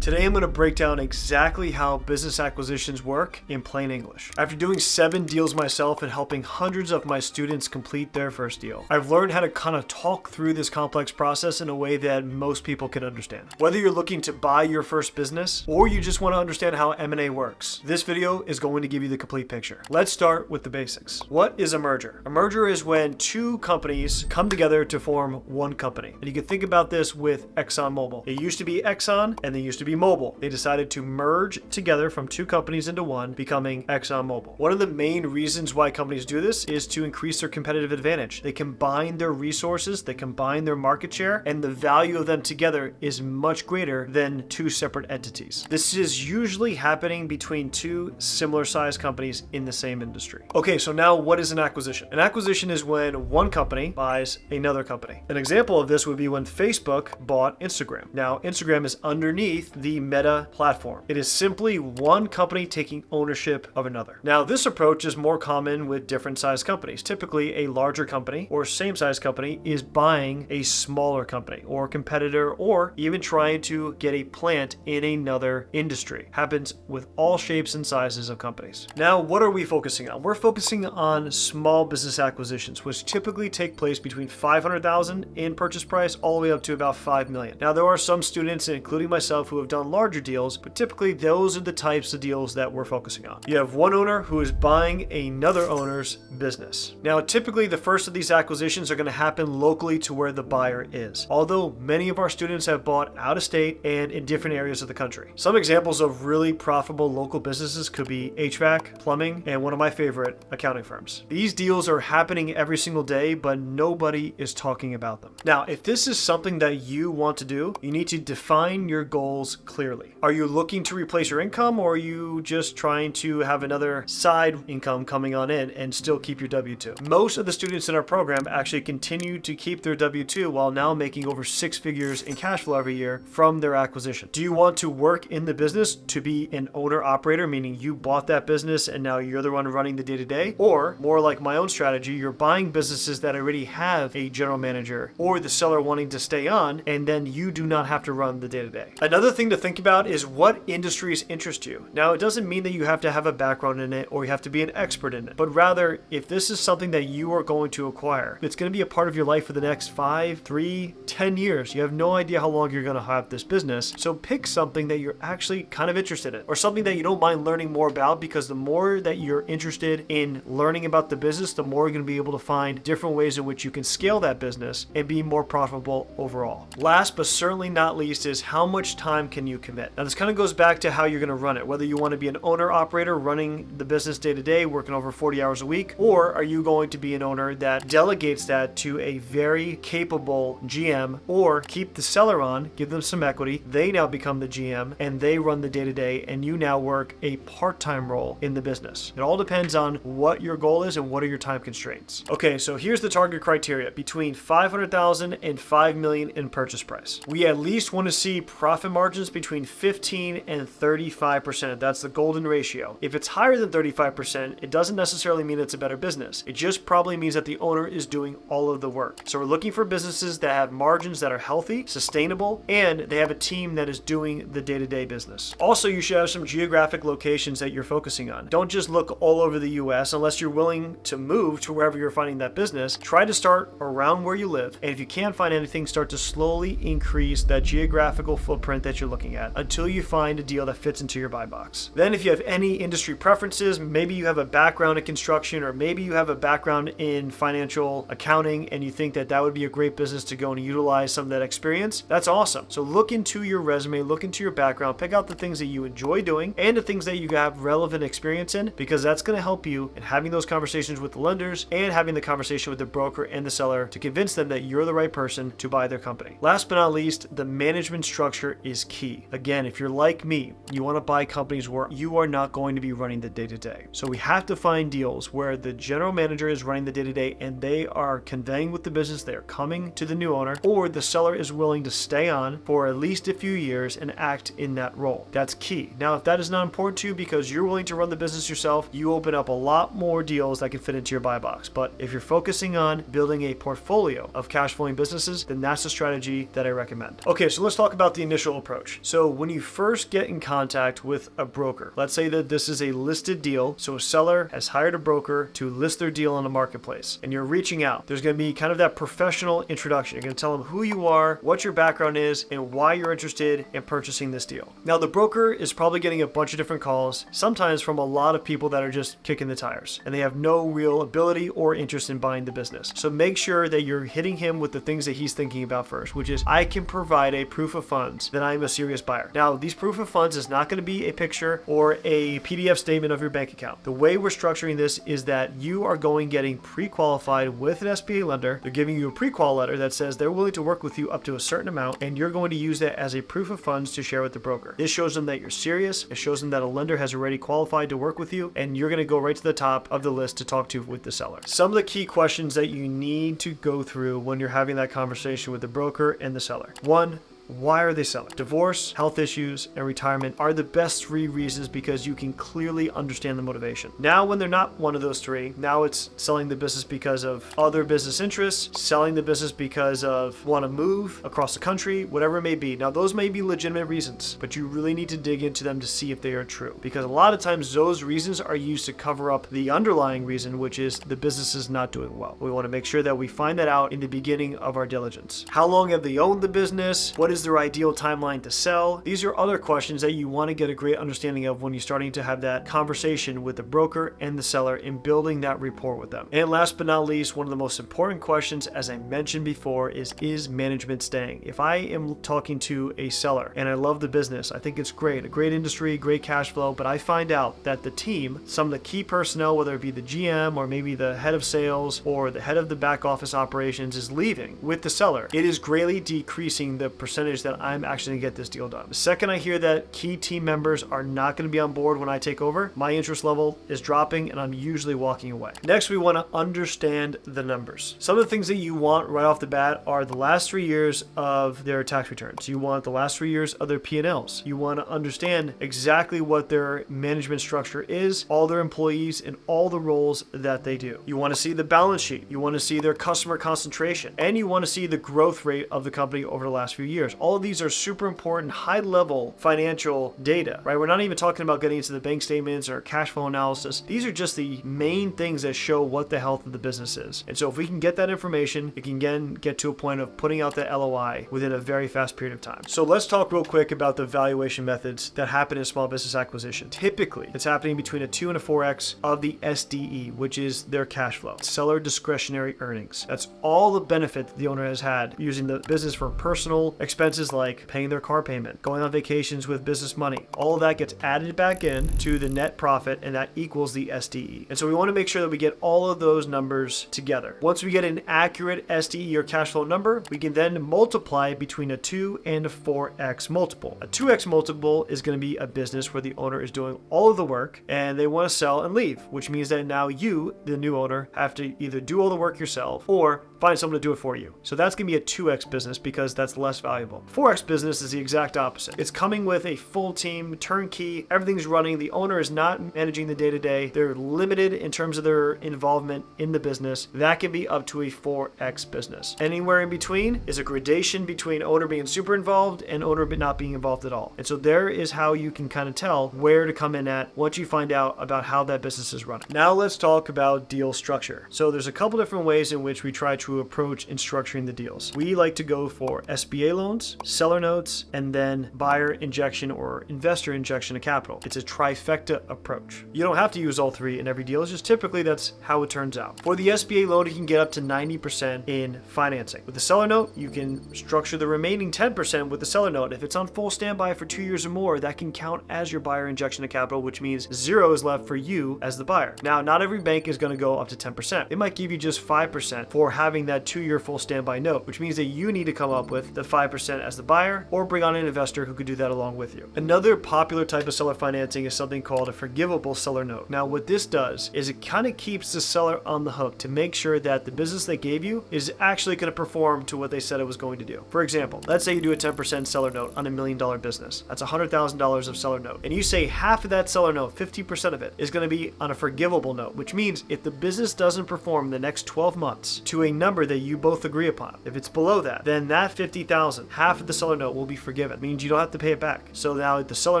Today I'm going to break down exactly how business acquisitions work in plain English. After doing 7 deals myself and helping hundreds of my students complete their first deal, I've learned how to kind of talk through this complex process in a way that most people can understand. Whether you're looking to buy your first business or you just want to understand how M&A works, this video is going to give you the complete picture. Let's start with the basics. What is a merger? A merger is when two companies come together to form one company. And you can think about this with ExxonMobil. It used to be Exxon and they used to be Mobil. They decided to merge together from two companies into one, becoming ExxonMobil. One of the main reasons why companies do this is to increase their competitive advantage. They combine their resources, they combine their market share, and the value of them together is much greater than two separate entities. This is usually happening between two similar sized companies in the same industry. Okay, so now what is an acquisition? An acquisition is when one company buys another company. An example of this would be when Facebook bought Instagram. Now, Instagram is underneath the Meta platform. It is simply one company taking ownership of another. Now, this approach is more common with different sized companies. Typically, a larger company or same size company is buying a smaller company or competitor, or even trying to get a plant in another industry. Happens with all shapes and sizes of companies. Now, what are we focusing on? We're focusing on small business acquisitions, which typically take place between $500,000 in purchase price all the way up to about $5 million. Now, there are some students, including myself, who have done larger deals, but typically those are the types of deals that we're focusing on. You have one owner who is buying another owner's business. Now, typically the first of these acquisitions are going to happen locally to where the buyer is, although many of our students have bought out of state and in different areas of the country. Some examples of really profitable local businesses could be HVAC, plumbing, and one of my favorite, accounting firms. These deals are happening every single day, but nobody is talking about them. Now, if this is something that you want to do, you need to define your goals clearly. Are you looking to replace your income, or are you just trying to have another side income coming on in and still keep your W-2? Most of the students in our program actually continue to keep their W-2 while now making over 6 figures in cash flow every year from their acquisition. Do you want to work in the business to be an owner operator, meaning you bought that business and now you're the one running the day-to-day? Or more like my own strategy, you're buying businesses that already have a general manager or the seller wanting to stay on, and then you do not have to run the day-to-day. Another thing to think about is what industries interest you. Now, it doesn't mean that you have to have a background in it or you have to be an expert in it, but rather, if this is something that you are going to acquire, it's going to be a part of your life for the next 5, 3, 10 years. You have no idea how long you're going to have this business, so pick something that you're actually kind of interested in, or something that you don't mind learning more about, because the more that you're interested in learning about the business, the more you're going to be able to find different ways in which you can scale that business and be more profitable overall. Last but certainly not least is how much time can you commit? Now, this kind of goes back to how you're going to run it, whether you want to be an owner operator running the business day to day, working over 40 hours a week, or are you going to be an owner that delegates that to a very capable GM, or keep the seller on, give them some equity, they now become the GM and they run the day to day, and you now work a part-time role in the business. It all depends on what your goal is and what are your time constraints. Okay, so here's the target criteria: between $500,000 and $5 million in purchase price. We at least want to see profit margins between 15 and 35%. That's the golden ratio. If it's higher than 35%, it doesn't necessarily mean it's a better business. It just probably means that the owner is doing all of the work. So we're looking for businesses that have margins that are healthy, sustainable, and they have a team that is doing the day-to-day business. Also, you should have some geographic locations that you're focusing on. Don't just look all over the US unless you're willing to move to wherever you're finding that business. Try to start around where you live, and if you can't find anything, start to slowly increase that geographical footprint that you're looking at until you find a deal that fits into your buy box. Then, if you have any industry preferences, maybe you have a background in construction, or maybe you have a background in financial accounting and you think that that would be a great business to go and utilize some of that experience, that's awesome. So look into your resume, look into your background, pick out the things that you enjoy doing and the things that you have relevant experience in, because that's going to help you in having those conversations with the lenders and having the conversation with the broker and the seller to convince them that you're the right person to buy their company. Last but not least, the management structure is key. Again, if you're like me, you want to buy companies where you are not going to be running the day-to-day. So we have to find deals where the general manager is running the day-to-day and they are conveying with the business, they are coming to the new owner, or the seller is willing to stay on for at least a few years and act in that role. That's key. Now, if that is not important to you because you're willing to run the business yourself, you open up a lot more deals that can fit into your buy box. But if you're focusing on building a portfolio of cash flowing businesses, then that's the strategy that I recommend. Okay, so let's talk about the initial approach. approach. So when you first get in contact with a broker, let's say that this is a listed deal. So a seller has hired a broker to list their deal on the marketplace, and you're reaching out. There's going to be kind of that professional introduction. You're going to tell them who you are, what your background is, and why you're interested in purchasing this deal. Now, the broker is probably getting a bunch of different calls, sometimes from a lot of people that are just kicking the tires, and they have no real ability or interest in buying the business. So make sure that you're hitting him with the things that he's thinking about first, which is, I can provide a proof of funds that I'm a serious buyer. Now, these proof of funds is not going to be a picture or a PDF statement of your bank account. The way we're structuring this is that you are getting pre-qualified with an SBA lender. They're giving you a pre-qual letter that says they're willing to work with you up to a certain amount, and you're going to use that as a proof of funds to share with the broker. This shows them that you're serious. It shows them that a lender has already qualified to work with you, and you're going to go right to the top of the list to talk to with the seller. Some of the key questions that you need to go through when you're having that conversation with the broker and the seller. 1, why are they selling? Divorce, health issues, and retirement are the best 3 reasons because you can clearly understand the motivation. Now, when they're not one of those 3, now it's selling the business because of other business interests, selling the business because of want to move across the country, whatever it may be. Now, those may be legitimate reasons, but you really need to dig into them to see if they are true, because a lot of times those reasons are used to cover up the underlying reason, which is the business is not doing well. We want to make sure that we find that out in the beginning of our diligence. How long have they owned the business? What is their ideal timeline to sell? These are other questions that you want to get a great understanding of when you're starting to have that conversation with the broker and the seller in building that rapport with them. And last but not least, one of the most important questions, as I mentioned before, is management staying? If I am talking to a seller and I love the business, I think it's great, a great industry, great cash flow, but I find out that the team, some of the key personnel, whether it be the GM or maybe the head of sales or the head of the back office operations, is leaving with the seller, it is greatly decreasing the percentage that I'm actually going to get this deal done. The second I hear that key team members are not going to be on board when I take over, my interest level is dropping and I'm usually walking away. Next, we want to understand the numbers. Some of the things that you want right off the bat are the last 3 years of their tax returns. You want the last 3 years of their P&Ls. You want to understand exactly what their management structure is, all their employees, and all the roles that they do. You want to see the balance sheet. You want to see their customer concentration, and you want to see the growth rate of the company over the last few years. All of these are super important, high-level financial data, right? We're not even talking about getting into the bank statements or cash flow analysis. These are just the main things that show what the health of the business is. And so if we can get that information, it can again get to a point of putting out that LOI within a very fast period of time. So let's talk real quick about the valuation methods that happen in small business acquisition. Typically, it's happening between a 2 and a 4x of the SDE, which is their cash flow, seller discretionary earnings. That's all the benefit that the owner has had using the business for personal expenses like paying their car payment, going on vacations with business money. All of that gets added back in to the net profit, and that equals the SDE. And so we want to make sure that we get all of those numbers together. Once we get an accurate SDE or cash flow number, we can then multiply between a 2 and a 4x multiple. A 2x multiple is going to be a business where the owner is doing all of the work and they want to sell and leave, which means that now you, the new owner, have to either do all the work yourself or find someone to do it for you. So that's going to be a 2x business because that's less valuable. 4x business is the exact opposite. It's coming with a full team, turnkey, everything's running. The owner is not managing the day-to-day. They're limited in terms of their involvement in the business. That can be up to a 4x business. Anywhere in between is a gradation between owner being super involved and owner not being involved at all. And so there is how you can kind of tell where to come in at once you find out about how that business is running. Now let's talk about deal structure. So there's a couple different ways in which we try to approach in structuring the deals. We like to go for SBA loans, seller notes, and then buyer injection or investor injection of capital. It's a trifecta approach. You don't have to use all 3 in every deal. It's just typically that's how it turns out. For the SBA loan, you can get up to 90% in financing. With the seller note, you can structure the remaining 10% with the seller note. If it's on full standby for 2 years or more, that can count as your buyer injection of capital, which means 0 is left for you as the buyer. Now, not every bank is going to go up to 10%. They might give you just 5% for having that 2-year full standby note, which means that you need to come up with the 5% as the buyer or bring on an investor who could do that along with you. Another popular type of seller financing is something called a forgivable seller note. Now, what this does is it kind of keeps the seller on the hook to make sure that the business they gave you is actually going to perform to what they said it was going to do. For example, let's say you do a 10% seller note on $1 million business. That's $100,000 of seller note. And you say half of that seller note, 50% of it, is going to be on a forgivable note, which means if the business doesn't perform the next 12 months to a number that you both agree upon, if it's below that, then that $50,000, half of the seller note will be forgiven. It means you don't have to pay it back. So now the seller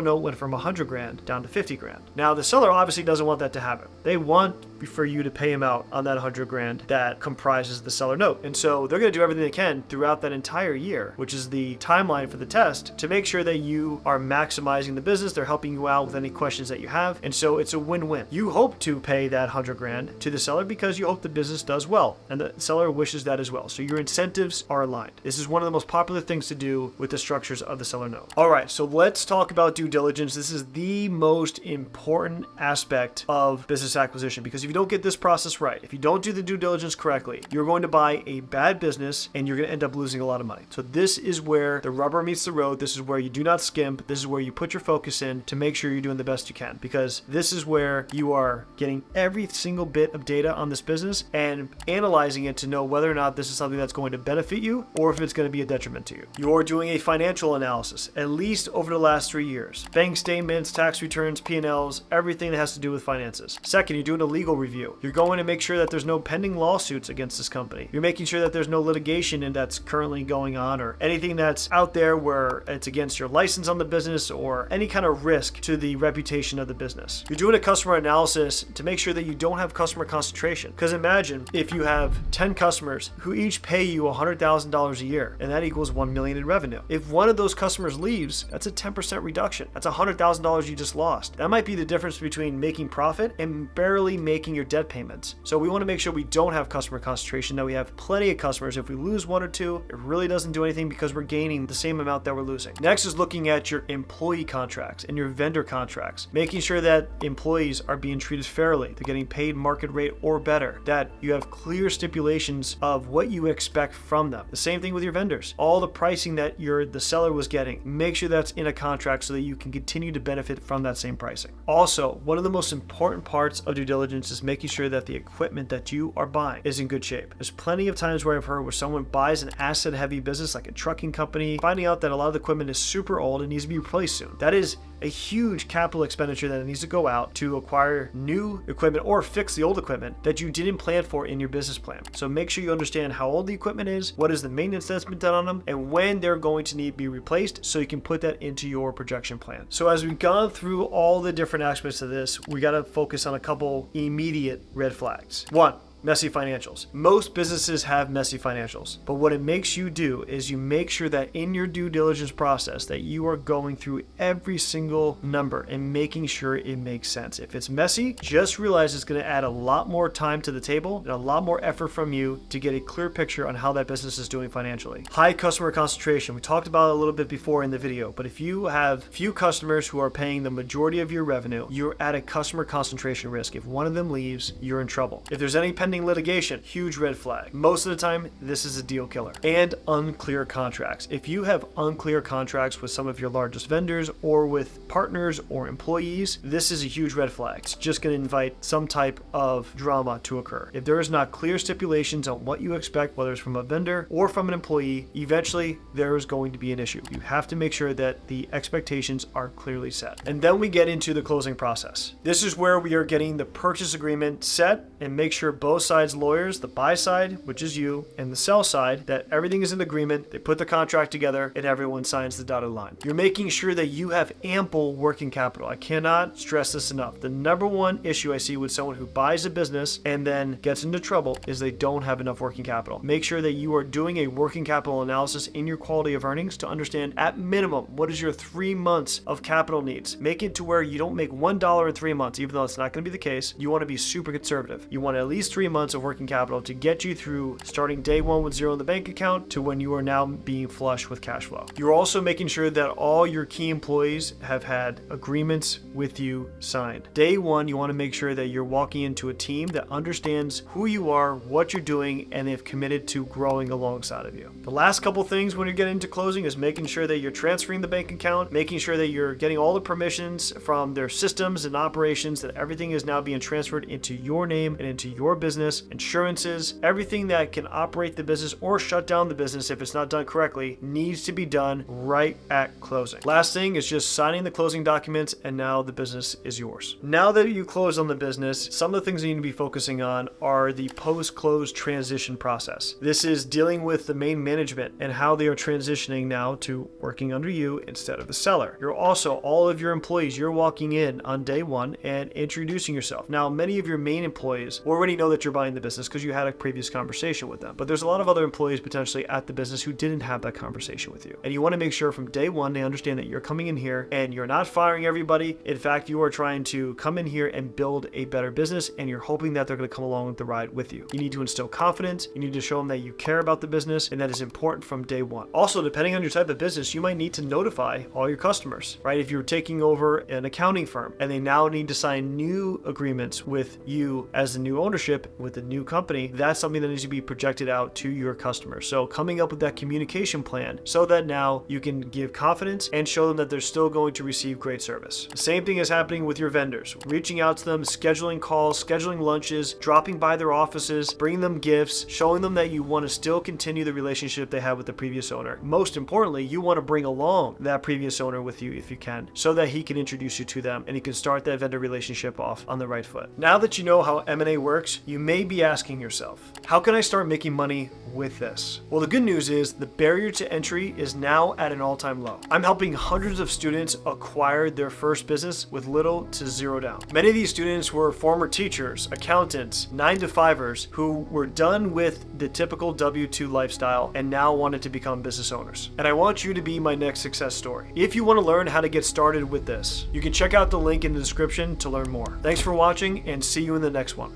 note went from 100 grand down to 50 grand. Now the seller obviously doesn't want that to happen. They want for you to pay him out on that 100 grand that comprises the seller note. And so they're going to do everything they can throughout that entire year, which is the timeline for the test, to make sure that you are maximizing the business. They're helping you out with any questions that you have. And so it's a win-win. You hope to pay that 100 grand to the seller because you hope the business does well, and the seller wishes that as well. So your incentives are aligned. This is one of the most popular things to do with the structures of the seller note. All right, so let's talk about due diligence. This is the most important aspect of business acquisition, because if you don't get this process right, if you don't do the due diligence correctly, you're going to buy a bad business and you're going to end up losing a lot of money. So this is where the rubber meets the road. This is where you do not skimp. This is where you put your focus in to make sure you're doing the best you can, because this is where you are getting every single bit of data on this business and analyzing it to know whether or not this is something that's going to benefit you or if it's going to be a detriment to you. You're doing a financial analysis, at least over the last 3 years. Bank statements, tax returns, P&Ls, everything that has to do with finances. Second, you're doing a legal review. You're going to make sure that there's no pending lawsuits against this company. You're making sure that there's no litigation and that's currently going on, or anything that's out there where it's against your license on the business or any kind of risk to the reputation of the business. You're doing a customer analysis to make sure that you don't have customer concentration. Because imagine if you have 10 customers who each pay you $100,000 a year, and that equals $1 million in revenue. If one of those customers leaves, that's a 10% reduction. That's $100,000 you just lost. That might be the difference between making profit and barely making your debt payments. So we want to make sure we don't have customer concentration, that we have plenty of customers. If we lose one or two, it really doesn't do anything because we're gaining the same amount that we're losing. Next is looking at your employee contracts and your vendor contracts, making sure that employees are being treated fairly, they're getting paid market rate or better, that you have clear stipulations of what you expect from them. The same thing with your vendors. All the pricing that the seller was getting, make sure that's in a contract so that you can continue to benefit from that same pricing. Also, one of the most important parts of due diligence is making sure that the equipment that you are buying is in good shape. There's plenty of times where I've heard where someone buys an asset-heavy business like a trucking company, finding out that a lot of the equipment is super old and needs to be replaced soon. That is a huge capital expenditure that needs to go out to acquire new equipment or fix the old equipment that you didn't plan for in your business plan. So make sure you understand how old the equipment is, what is the maintenance that's been done on them, and when they're going to need to be replaced, so you can put that into your projection plan. So as we've gone through all the different aspects of this, we got to focus on a couple immediate red flags. One, messy financials. Most businesses have messy financials, but what it makes you do is you make sure that in your due diligence process that you are going through every single number and making sure it makes sense. If it's messy, just realize it's going to add a lot more time to the table and a lot more effort from you to get a clear picture on how that business is doing financially. High customer concentration. We talked about it a little bit before in the video, but if you have few customers who are paying the majority of your revenue, you're at a customer concentration risk. If one of them leaves, you're in trouble. If there's any pending litigation, huge red flag. Most of the time, this is a deal killer. And unclear contracts. If you have unclear contracts with some of your largest vendors or with partners or employees, this is a huge red flag. It's just going to invite some type of drama to occur. If there is not clear stipulations on what you expect, whether it's from a vendor or from an employee, eventually there is going to be an issue. You have to make sure that the expectations are clearly set. And then we get into the closing process. This is where we are getting the purchase agreement set and make sure both sides lawyers, the buy side, which is you, and the sell side, that everything is in agreement, they put the contract together, and everyone signs the dotted line. You're making sure that you have ample working capital. I cannot stress this enough. The number one issue I see with someone who buys a business and then gets into trouble is they don't have enough working capital. Make sure that you are doing a working capital analysis in your quality of earnings to understand at minimum what is your 3 months of capital needs. Make it to where you don't make $1 in 3 months, even though it's not going to be the case. You want to be super conservative. You want at least 3 months of working capital to get you through starting day one with zero in the bank account to when you are now being flush with cash flow. You're also making sure that all your key employees have had agreements with you signed. Day one, you want to make sure that you're walking into a team that understands who you are, what you're doing, and they've committed to growing alongside of you. The last couple things when you're getting into closing is making sure that you're transferring the bank account, making sure that you're getting all the permissions from their systems and operations, that everything is now being transferred into your name and into your business business, insurances, everything that can operate the business or shut down the business if it's not done correctly needs to be done right at closing. Last thing is just signing the closing documents, and now the business is yours. Now that you close on the business, some of the things you need to be focusing on are the post-close transition process. This is dealing with the main management and how they are transitioning now to working under you instead of the seller. You're also, all of your employees, you're walking in on day one and introducing yourself. Now, many of your main employees already know that you're buying the business because you had a previous conversation with them, but there's a lot of other employees potentially at the business who didn't have that conversation with you. And you want to make sure from day one they understand that you're coming in here and you're not firing everybody. In fact, you are trying to come in here and build a better business, and you're hoping that they're going to come along with the ride with you. You need to instill confidence. You need to show them that you care about the business, and that is important from day one. Also, depending on your type of business, you might need to notify all your customers, right? If you're taking over an accounting firm and they now need to sign new agreements with you as the new ownership with the new company, that's something that needs to be projected out to your customers. So coming up with that communication plan so that now you can give confidence and show them that they're still going to receive great service. The same thing is happening with your vendors. Reaching out to them, scheduling calls, scheduling lunches, dropping by their offices, bringing them gifts, showing them that you want to still continue the relationship they had with the previous owner. Most importantly, you want to bring along that previous owner with you if you can, so that he can introduce you to them and you can start that vendor relationship off on the right foot. Now that you know how M&A works, you may be asking yourself, how can I start making money with this? Well, the good news is the barrier to entry is now at an all-time low. I'm helping hundreds of students acquire their first business with little to zero down. Many of these students were former teachers, accountants, 9-to-5ers who were done with the typical W-2 lifestyle and now wanted to become business owners. And I want you to be my next success story. If you want to learn how to get started with this, you can check out the link in the description to learn more. Thanks for watching, and see you in the next one.